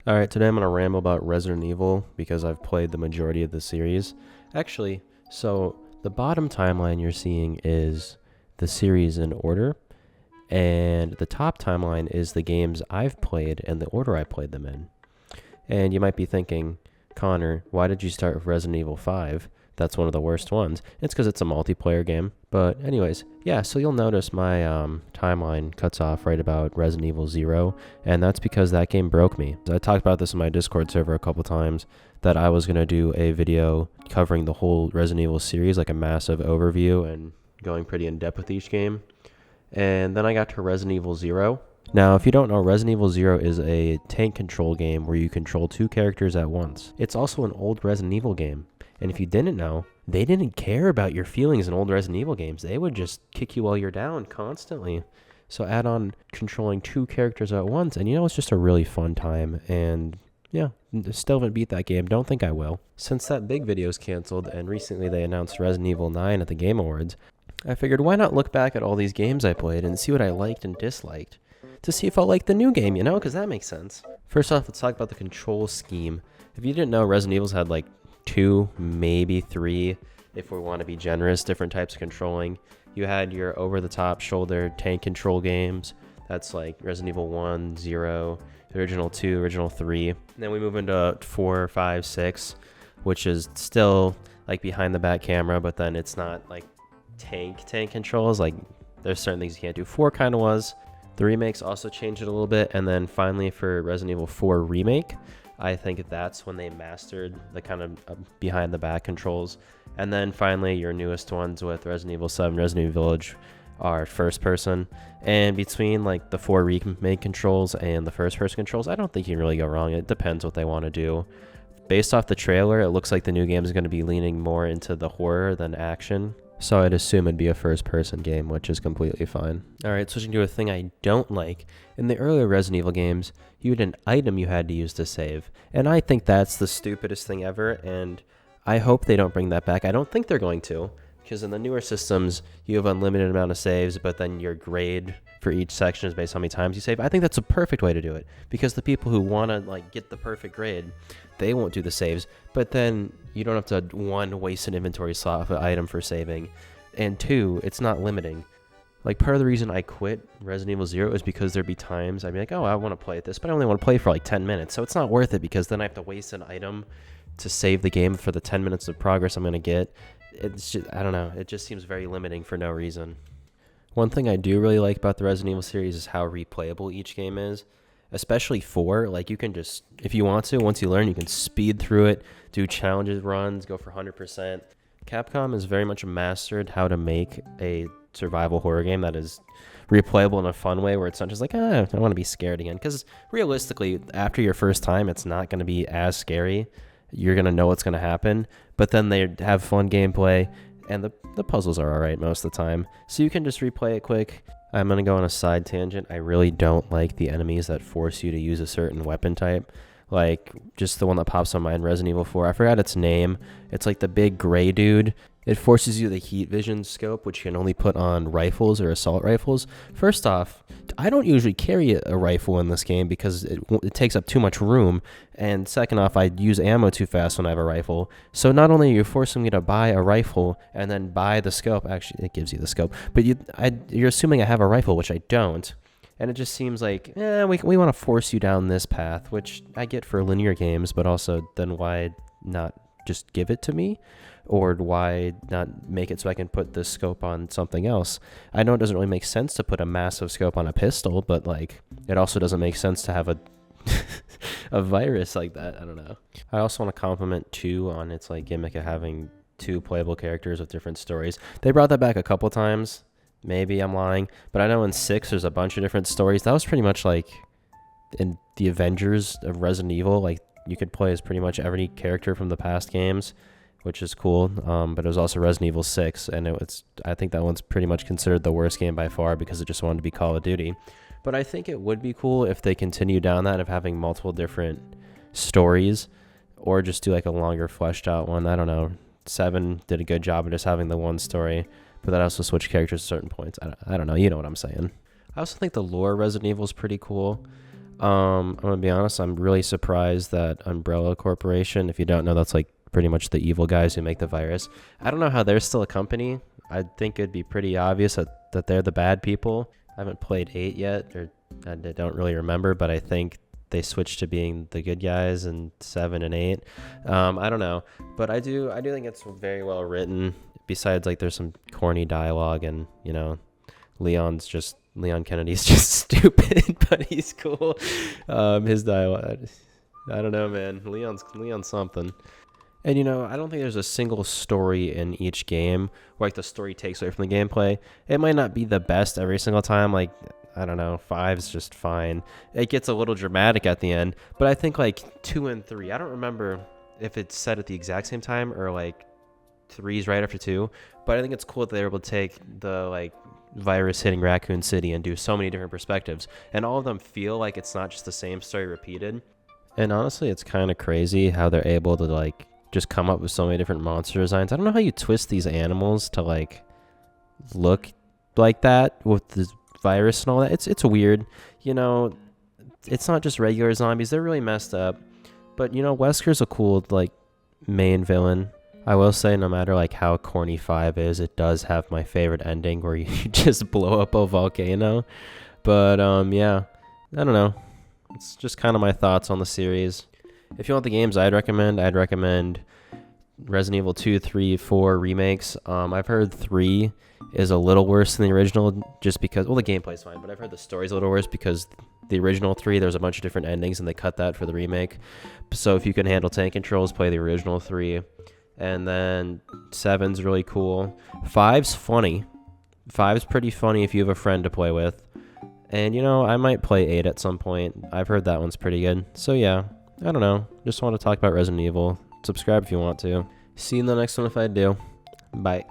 Alright, today I'm going to ramble about Resident Evil because I've played the majority of the series. Actually, so the bottom timeline you're seeing is the series in order, and the top timeline is the games I've played and the order I played them in. And you might be thinking, Connor, why did you start with Resident Evil 5? That's one of the worst ones. It's because it's a multiplayer game. But anyways, yeah, so you'll notice my timeline cuts off right about Resident Evil 0, and that's because that game broke me. I talked about this in my Discord server a couple times, that I was going to do a video covering the whole Resident Evil series, like a massive overview and going pretty in depth with each game. And then I got to Resident Evil 0. Now, if you don't know, Resident Evil 0 is a tank control game where you control two characters at once. It's also an old Resident Evil game. And if you didn't know, they didn't care about your feelings in old Resident Evil games. They would just kick you while you're down constantly. So add on controlling two characters at once, and it's just a really fun time. And yeah, still haven't beat that game. Don't think I will. Since that big video's canceled, and recently they announced Resident Evil 9 at the Game Awards, I figured why not look back at all these games I played and see what I liked and disliked, to see if I'll like the new game, because that makes sense. First off, let's talk about the control scheme. If you didn't know, Resident Evil's had like 2, maybe 3, if we want to be generous, different types of controlling. You had your over-the-top shoulder tank control games. That's like Resident Evil 1, 0, original 2, original 3. And then we move into 4, 5, 6, which is still like behind the back camera, but then it's not like tank controls. Like there's certain things you can't do. 4 kind of was. The remakes also changed it a little bit. And then finally for Resident Evil 4 Remake, I think that's when they mastered the kind of behind the back controls. And then finally your newest ones with Resident Evil 7, Resident Evil Village are first person. And between like the 4 remake controls and the first person controls, I don't think you can really go wrong. It depends what they want to do. Based off the trailer, it looks like the new game is going to be leaning more into the horror than action. So I'd assume it'd be a first-person game, which is completely fine. Alright, switching to a thing I don't like. In the earlier Resident Evil games, you had an item you had to use to save. And I think that's the stupidest thing ever, and I hope they don't bring that back. I don't think they're going to, because in the newer systems, you have unlimited amount of saves, but then your grade for each section is based on how many times you save. I think that's a perfect way to do it, because the people who want to get the perfect grade, they won't do the saves, but then you don't have to, 1, waste an inventory slot of an item for saving, and 2, it's not limiting. Like, part of the reason I quit Resident Evil 0 is because there'd be times I'd be like, oh, I want to play this, but I only want to play for like 10 minutes, so it's not worth it, because then I have to waste an item to save the game for the 10 minutes of progress I'm going to get. It's just, I don't know, it just seems very limiting for no reason. One thing I do really like about the Resident Evil series is how replayable each game is. Especially 4, like you can just, if you want to, once you learn, you can speed through it, do challenges runs, go for 100%. Capcom has very much mastered how to make a survival horror game that is replayable in a fun way, where it's not just like, I want to be scared again. Because realistically, after your first time, it's not going to be as scary. You're going to know what's going to happen, but then they have fun gameplay, and the puzzles are alright most of the time. So you can just replay it quick. I'm going to go on a side tangent. I really don't like the enemies that force you to use a certain weapon type. Like, just the one that pops on mind, Resident Evil 4. I forgot its name. It's like the big gray dude. It forces you the heat vision scope, which you can only put on rifles or assault rifles. First off, I don't usually carry a rifle in this game because it takes up too much room. And second off, I use ammo too fast when I have a rifle. So not only are you forcing me to buy a rifle and then buy the scope, actually it gives you the scope, but you're assuming I have a rifle, which I don't. And it just seems like, we want to force you down this path, which I get for linear games, but also then why not just give it to me? Or why not make it so I can put this scope on something else? I know it doesn't really make sense to put a massive scope on a pistol, but it also doesn't make sense to have a a virus like that. I don't know. I also want to compliment 2 on its gimmick of having 2 playable characters with different stories. They brought that back a couple times. Maybe I'm lying, but I know in 6 there's a bunch of different stories. That was pretty much like in the Avengers of Resident Evil. You could play as pretty much every character from the past games, which is cool. But it was also Resident Evil 6, and I think that one's pretty much considered the worst game by far because it just wanted to be Call of Duty. But I think it would be cool if they continue down that of having multiple different stories, or just do a longer fleshed out one. I don't know. 7 did a good job of just having the one story, but that also switched characters at certain points. I don't know. You know what I'm saying. I also think the lore of Resident Evil is pretty cool. I'm gonna be honest, I'm really surprised that Umbrella Corporation, if you don't know, that's like pretty much the evil guys who make the virus. I don't know how they're still a company. I think it'd be pretty obvious that they're the bad people. I haven't played 8 yet, or I don't really remember, but I think they switched to being the good guys in 7 and 8. I don't know, but I do think it's very well written. Besides, like, there's some corny dialogue, and Leon Kennedy's just stupid, but he's cool. His dialogue, I don't know, man. Leon's something. And I don't think there's a single story in each game where like the story takes away from the gameplay. It might not be the best every single time. Like, I don't know, 5's just fine. It gets a little dramatic at the end, but I think like 2 and 3. I don't remember if it's set at the exact same time or like 3's right after 2. But I think it's cool that they're able to take the like virus hitting Raccoon City and do so many different perspectives, and all of them feel like it's not just the same story repeated. And honestly, it's kind of crazy how they're able to like just come up with so many different monster designs. I don't know how you twist these animals to like look like that with the virus and all that. It's weird. It's not just regular zombies. They're really messed up. But Wesker's a cool like main villain. I will say, no matter like how corny 5 is, it does have my favorite ending where you just blow up a volcano. But yeah, I don't know. It's just kind of my thoughts on the series. If you want the games I'd recommend Resident Evil 2, 3, 4 remakes. I've heard 3 is a little worse than the original just because, well, the gameplay's fine, but I've heard the story's a little worse because the original 3, there's a bunch of different endings and they cut that for the remake. So if you can handle tank controls, play the original 3. And then 7's really cool. 5's funny. 5's pretty funny if you have a friend to play with. And, I might play 8 at some point. I've heard that one's pretty good. So, yeah, I don't know. Just want to talk about Resident Evil. Subscribe if you want to. See you in the next one if I do. Bye.